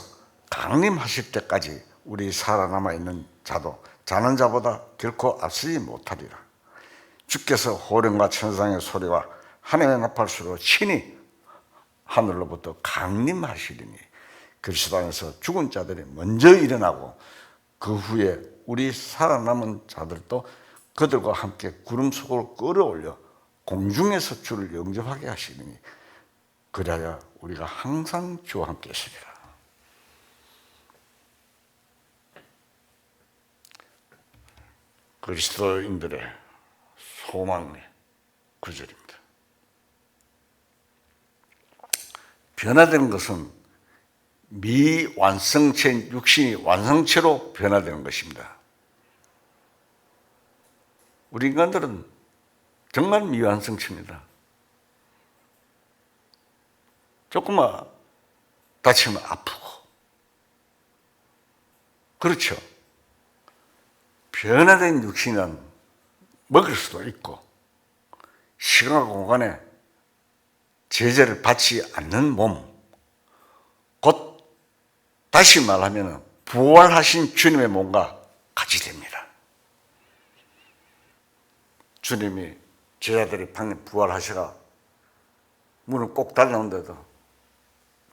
강림하실 때까지 우리 살아남아 있는 자도 자는 자보다 결코 앞서지 못하리라. 주께서 호령과 천상의 소리와 하나님의 나팔소리로 친히 하늘로부터 강림하시리니 그리스도 안에서 죽은 자들이 먼저 일어나고 그 후에 우리 살아남은 자들도 그들과 함께 구름 속으로 끌어올려 공중에서 주를 영접하게 하시니 그리하여 우리가 항상 주와 함께 있으리라. 그리스도인들의 소망의 구절입니다. 변화되는 것은 미완성체 육신이 완성체로 변화되는 것입니다. 우리 인간들은 정말 미완성체입니다. 조금만 다치면 아프고. 그렇죠. 변화된 육신은 먹을 수도 있고 시간과 공간에 제재를 받지 않는 몸, 곧 다시 말하면 부활하신 주님의 몸과 같이 됩니다. 주님이 제자들이 방금 부활하시라 문을 꼭 닫았는데도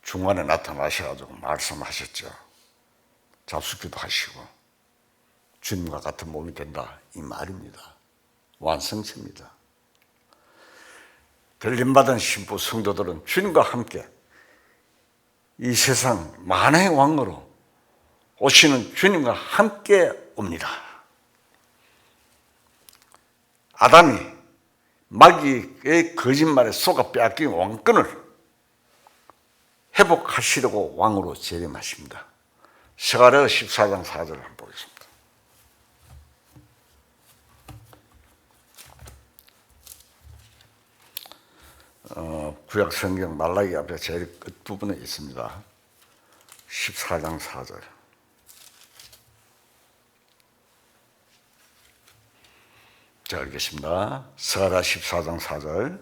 중간에 나타나셔가지고 말씀하셨죠. 잡숫기도 하시고 주님과 같은 몸이 된다, 이 말입니다. 완성체입니다. 들림받은 신부 성도들은 주님과 함께 이 세상 만왕의 왕으로 오시는 주님과 함께 옵니다. 아담이 마귀의 거짓말에 속아 빼앗긴 왕권을 회복하시려고 왕으로 재림하십니다. 스가랴 14장 4절 한번 보겠습니다. 구약 성경 말라기 앞에 제일 끝부분에 있습니다. 14장 4절. 자, 읽겠습니다. 스가랴 14장 4절.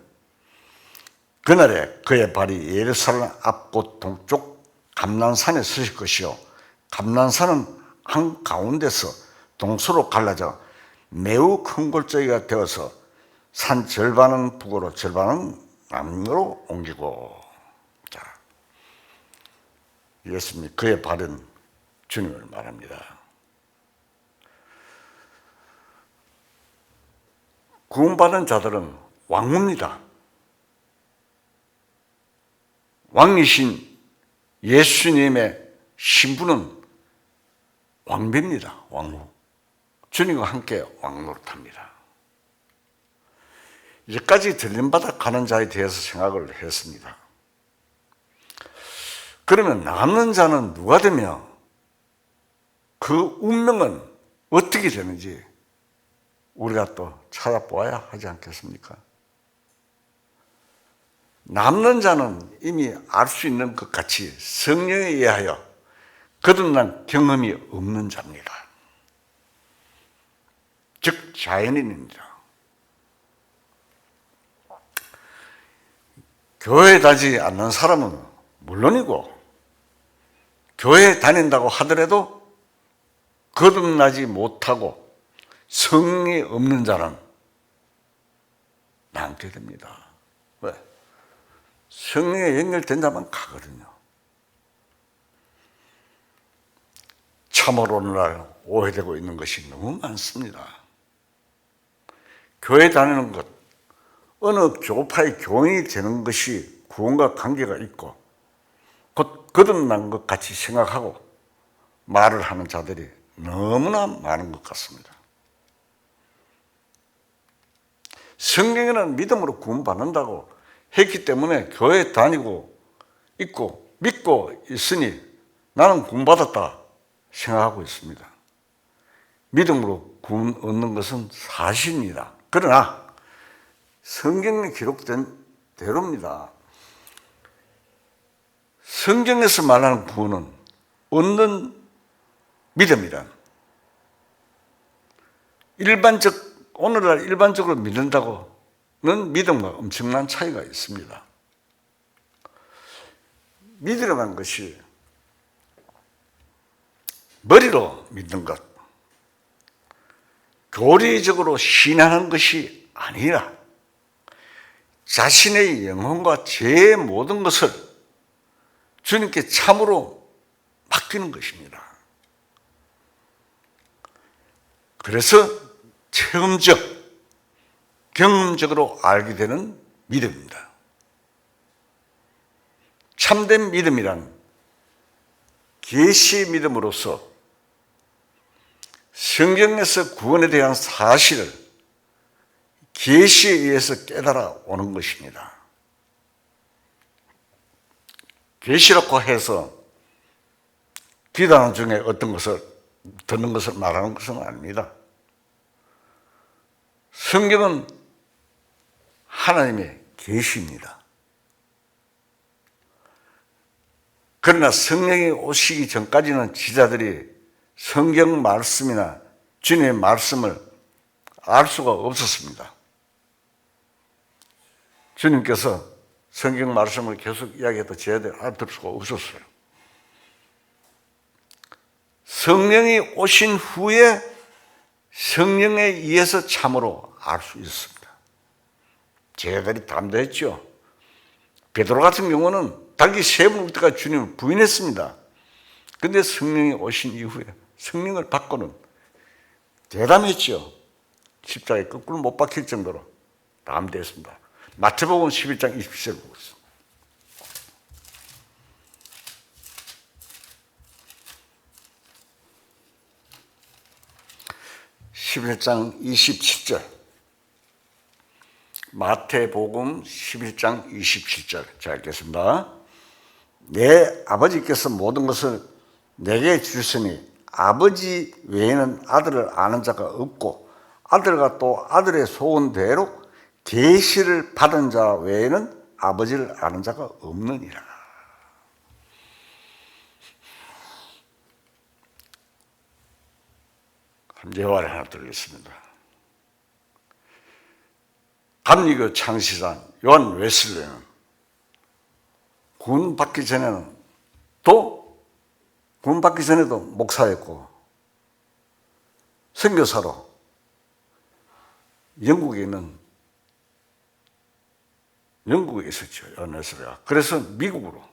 그날에 그의 발이 예루살렘 앞곳 동쪽 감난산에 서실 것이요 감난산은 한가운데서 동서로 갈라져 매우 큰 골짜기가 되어서 산 절반은 북으로 절반은 남으로 옮기고. 자, 예수님이 그의 발은 주님을 말합니다. 구원받은 자들은 왕후입니다. 왕이신 예수님의 신분은 왕비입니다. 왕후. 주님과 함께 왕노릇합니다. 이제까지 들림받아 가는 자에 대해서 생각을 했습니다. 그러면 남는 자는 누가 되며 그 운명은 어떻게 되는지 우리가 또 찾아보아야 하지 않겠습니까? 남는 자는 이미 알 수 있는 것 같이 성령에 의하여 거듭난 경험이 없는 자입니다. 즉 자연인입니다. 교회에 다니지 않는 사람은 물론이고 교회에 다닌다고 하더라도 거듭나지 못하고 성령이 없는 자는 남게 됩니다. 왜? 성령에 연결된 자만 가거든요. 참으로 오늘날 오해되고 있는 것이 너무 많습니다. 교회 다니는 것, 어느 교파의 교인이 되는 것이 구원과 관계가 있고 곧 거듭난 것 같이 생각하고 말을 하는 자들이 너무나 많은 것 같습니다. 성경에는 믿음으로 구원받는다고 했기 때문에 교회에 다니고 있고 믿고 있으니 나는 구원받았다 생각하고 있습니다. 믿음으로 구원 얻는 것은 사실입니다. 그러나 성경에 기록된 대로입니다. 성경에서 말하는 구원은 얻는 믿음이란 오늘날 일반적으로 믿는다고는 믿음과 엄청난 차이가 있습니다. 믿으려는 것이 머리로 믿는 것, 교리적으로 신앙하는 것이 아니라 자신의 영혼과 제 모든 것을 주님께 참으로 맡기는 것입니다. 그래서 체험적, 경험적으로 알게 되는 믿음입니다. 참된 믿음이란 계시의 믿음으로서 성경에서 구원에 대한 사실을 계시에 의해서 깨달아 오는 것입니다. 계시라고 해서 귀담 중에 어떤 것을 듣는 것을 말하는 것은 아닙니다. 성경은 하나님의 계시입니다. 그러나 성령이 오시기 전까지는 지자들이 성경 말씀이나 주님의 말씀을 알 수가 없었습니다. 주님께서 성경 말씀을 계속 이야기해도 쟤들 알아들 수가 없었어요. 성령이 오신 후에 성령에 의해서 참으로 알 수 있습니다. 쟤들이 담대했죠. 베드로 같은 경우는 자기 세 번 올 때까지 주님을 부인했습니다. 그런데 성령이 오신 이후에 성령을 받고는 대담했죠. 십자가에 거꾸로 못 박힐 정도로 담대했습니다. 마태복음 11장 27절 보고 있습니다. (11장 27절) 마태복음 11장 27절 제가 읽겠습니다. 내 아버지께서 모든 것을 내게 주셨으니 아버지 외에는 아들을 아는 자가 없고 아들과 또 아들의 소원대로 계시를 받은 자 외에는 아버지를 아는 자가 없느니라. 예화를 하나 드리겠습니다. 감리교 창시자 요한 웨슬레는 구원 받기 전에는 구원 받기 전에도 목사였고 선교사로 영국에 있었죠. 요한 웨슬레가. 그래서 미국으로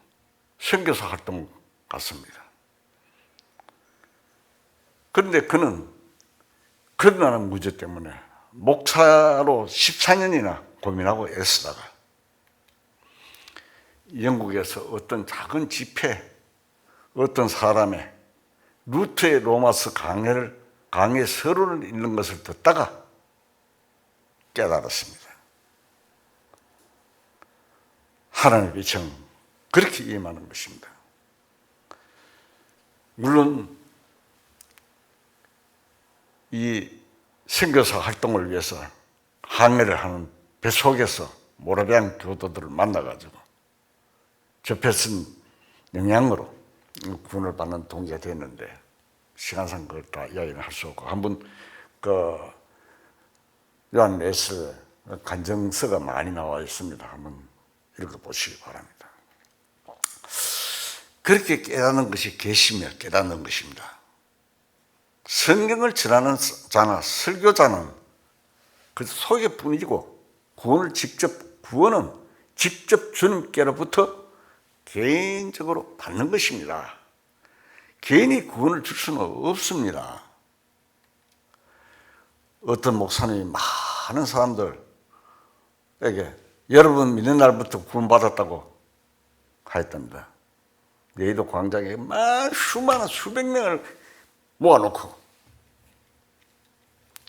선교사 활동을 갔습니다. 그런데 그는 그러나는 문제 때문에 목사로 14년이나 고민하고 애쓰다가 영국에서 어떤 작은 집회, 어떤 사람의 루트의 로마서 강의 서론을 읽는 것을 듣다가 깨달았습니다. 하나님의 정, 그렇게 임하는 것입니다. 물론 이 선교사 활동을 위해서 항해를 하는 배 속에서 모라비안 교도들을 만나가지고 접했은 영향으로 구원을 받는 동기가 됐는데 시간상 그걸 다 이야기는 할 수 없고 한번 요한 웨슬레 간증서가 많이 나와 있습니다. 한번 읽어보시기 바랍니다. 그렇게 깨닫는 것이 계시며 깨닫는 것입니다. 성경을 전하는 자나 설교자는 그 소개뿐이고 구원은 직접 주님께로부터 개인적으로 받는 것입니다. 개인이 구원을 줄 수는 없습니다. 어떤 목사님이 많은 사람들에게 여러분 믿는 날부터 구원받았다고 하였답니다. 여의도 광장에 수많은 수백 명을 모아놓고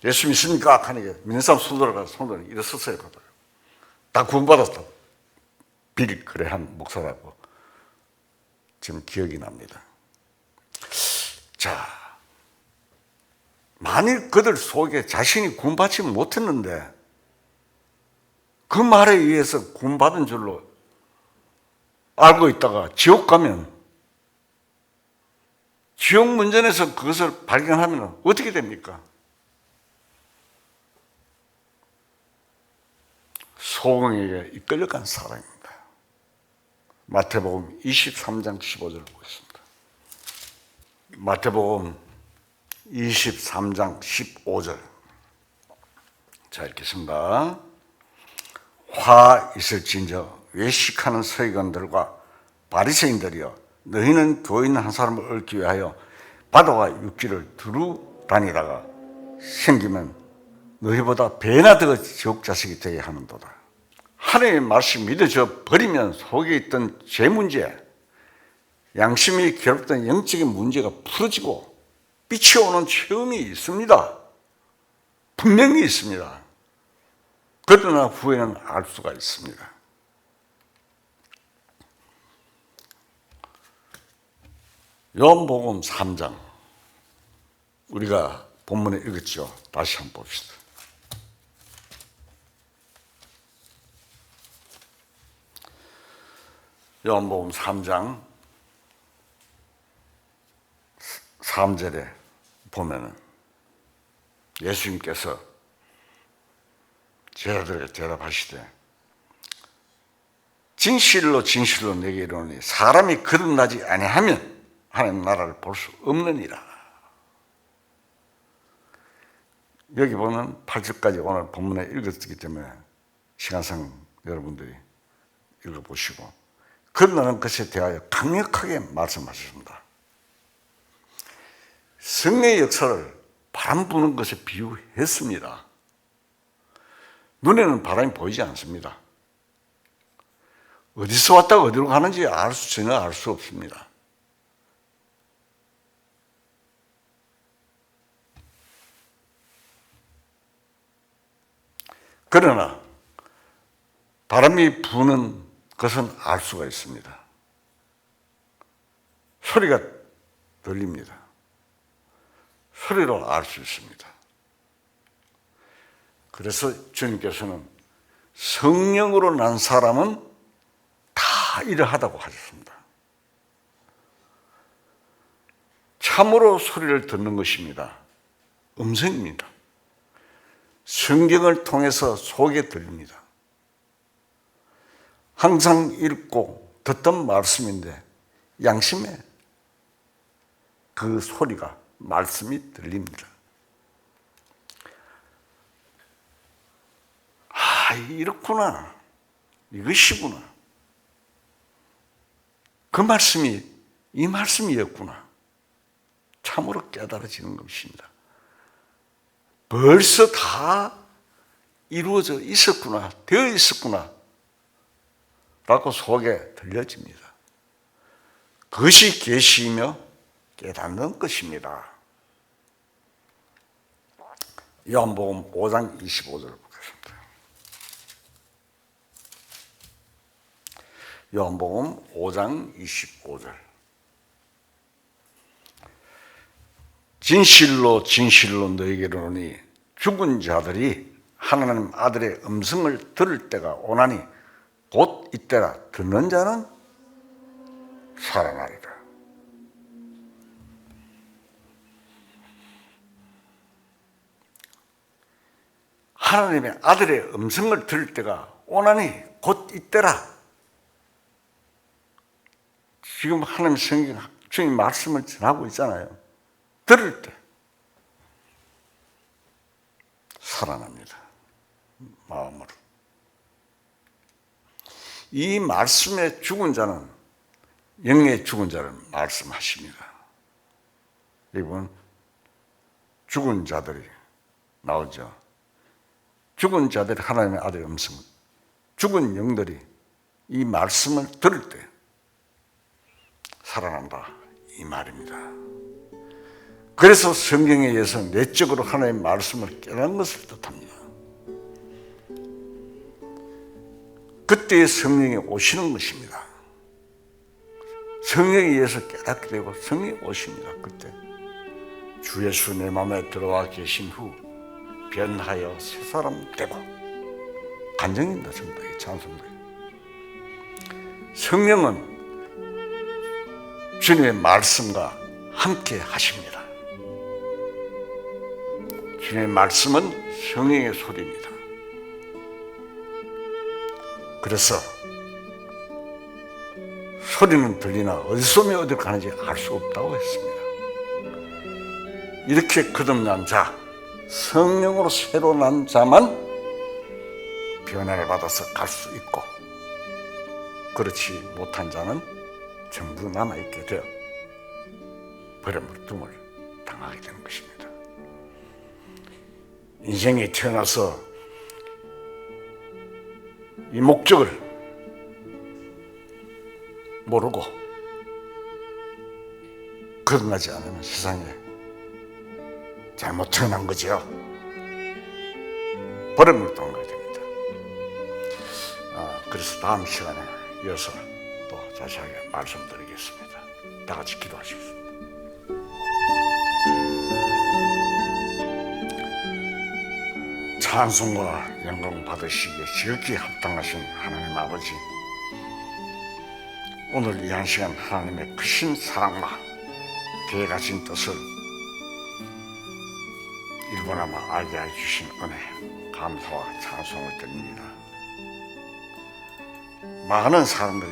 예수 믿습니까? 하니까 믿는 사람 손들어서 일어섰어요. 다 구원받았다고 비리 그래한 목사라고 지금 기억이 납니다. 자, 만일 그들 속에 자신이 구원받지 못했는데 그 말에 의해서 구원받은 줄로 알고 있다가 지옥 가면 지옥 문전에서 그것을 발견하면 어떻게 됩니까? 소경에게 이끌려간 사람입니다. 마태복음 23장 15절을 보겠습니다. 마태복음 23장 15절 자 읽겠습니다. 화 있을진저 외식하는 서기관들과 바리새인들이여 너희는 교인 한 사람을 얻기 위하여 바다와 육지를 두루 다니다가 생기면 너희보다 배나 더 지옥 자식이 되게 하는도다. 하나님의 말씀이 믿어져 버리면 속에 있던 죄 문제, 양심이 괴롭던 영적인 문제가 풀어지고 빛이 오는 체험이 있습니다. 분명히 있습니다. 그러나 후에는 알 수가 있습니다. 요한복음 3장 우리가 본문에 읽었죠. 다시 한번 봅시다. 요한복음 3장 3절에 보면은 예수님께서 제자들에게 대답하시되 진실로 진실로 내게 이르노니 사람이 거듭나지 아니하면 하나님 나라를 볼 수 없느니라. 여기 보면 8절까지 오늘 본문에 읽었기 때문에 시간상 여러분들이 읽어보시고 거듭나는 것에 대하여 강력하게 말씀하셨습니다. 성령의 역사를 바람 부는 것에 비유했습니다. 눈에는 바람이 보이지 않습니다. 어디서 왔다가 어디로 가는지 전혀 알 수 없습니다. 그러나 바람이 부는 것은 알 수가 있습니다. 소리가 들립니다. 소리로 알 수 있습니다. 그래서 주님께서는 성령으로 난 사람은 다 이러하다고 하셨습니다. 참으로 소리를 듣는 것입니다. 음성입니다. 성경을 통해서 속에 들립니다. 항상 읽고 듣던 말씀인데 양심에 그 소리가 말씀이 들립니다. 아, 이렇구나. 이것이구나. 그 말씀이 이 말씀이었구나. 참으로 깨달아지는 것입니다. 벌써 다 이루어져 있었구나, 되어 있었구나 라고 속에 들려집니다. 그것이 계시이며 깨닫는 것입니다. 요한복음 5장 25절을 보겠습니다. 요한복음 5장 25절. 진실로 진실로 너희에게 이르노니 죽은 자들이 하나님 아들의 음성을 들을 때가 오나니 곧 이때라. 듣는 자는 살아나리라. 하나님의 아들의 음성을 들을 때가 오나니 곧 이때라. 지금 하나님 성경 주님 말씀을 전하고 있잖아요. 들을 때 살아납니다. 마음으로. 이 말씀에 죽은 자는 영의 죽은 자를 말씀하십니다. 이분 죽은 자들이 나오죠. 죽은 자들이 하나님의 아들의 음성, 죽은 영들이 이 말씀을 들을 때 살아난다 이 말입니다. 그래서 성경에 의해서 내적으로 하나님의 말씀을 깨닫는 것을 뜻합니다. 그때의 성령이 오시는 것입니다. 성령에 의해서 깨닫게 되고 성령이 오십니다. 그때 주 예수 내 마음에 들어와 계신 후 변하여 새 사람 되고 간증입니다. 전부 다 찬송들. 성령은 주님의 말씀과 함께 하십니다. 주님의 말씀은 성령의 소리입니다. 그래서 소리는 들리나 어디서 오며 어디로 가는지 알 수 없다고 했습니다. 이렇게 거듭난 자, 성령으로 새로 난 자만 변화를 받아서 갈 수 있고, 그렇지 못한 자는 전부 남아있게 되어 버림을 당하게 되는 것입니다. 인생에 태어나서 이 목적을 모르고 거듭나지 않으면 세상에 잘못 태어난 거죠. 버림을 당하게 됩니다. 그래서 다음 시간에 이어서 또 자세하게 말씀드리겠습니다. 다 같이 기도하시겠습니다. 찬송과 영광 받으시기에 지극히 합당하신 하나님 아버지, 오늘 이 한 시간 하나님의 크신 사랑과 계획하신 뜻을 일부나마 알게 해주신 은혜 감사와 찬송을 드립니다. 많은 사람들이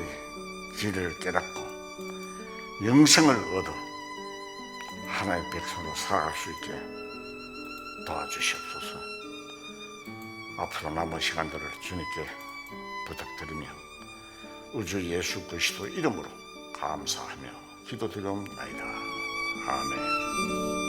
진리를 깨닫고 영생을 얻어 하나님의 백성으로 살아갈 수 있게 도와주시옵소서. 앞으로 남은 시간들을 주님께 부탁드리며 우주 예수 그리스도 이름으로 감사하며 기도드리옵나이다. 아멘.